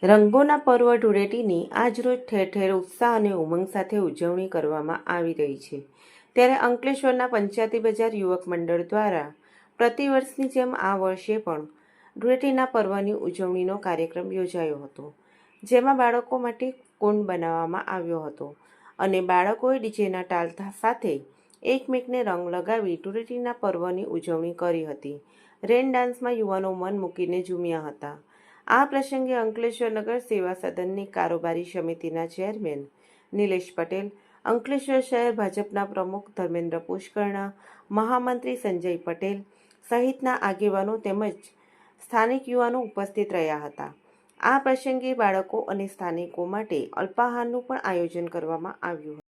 રંગોના પર્વ ધૂળેટીની આજરોજ ઠેર ઠેર ઉત્સાહ અને ઉમંગ સાથે ઉજવણી કરવામાં આવી રહી છે. ત્યારે અંકલેશ્વરના પંચાયતી બજાર યુવક મંડળ દ્વારા પ્રતિવર્ષની જેમ આ વર્ષે પણ ધૂળેટીના પર્વની ઉજવણીનો કાર્યક્રમ યોજાયો હતો, જેમાં બાળકો માટે કુંડ બનાવવામાં આવ્યો હતો અને બાળકોએ ડીજેના તાલ સાથે એકમેકને રંગ લગાવી ધૂળેટીના પર્વની ઉજવણી કરી હતી. રેન ડાન્સમાં યુવાનો મન મૂકીને ઝૂમ્યા હતા. આ પ્રસંગે અંકલેશ્વર નગર સેવા સદનની કારોબારી સમિતિના ચેરમેન નિલેશ પટેલ, અંકલેશ્વર શહેર ભાજપના પ્રમુખ ધર્મેન્દ્ર પુષ્કરણા, મહામંત્રી સંજય પટેલ સહિતના આગેવાનો તેમજ સ્થાનિક યુવાનો ઉપસ્થિત રહ્યા હતા. આ પ્રસંગે બાળકો અને સ્થાનિકો માટે અલ્પાહારનું પણ આયોજન કરવામાં આવ્યું હતું.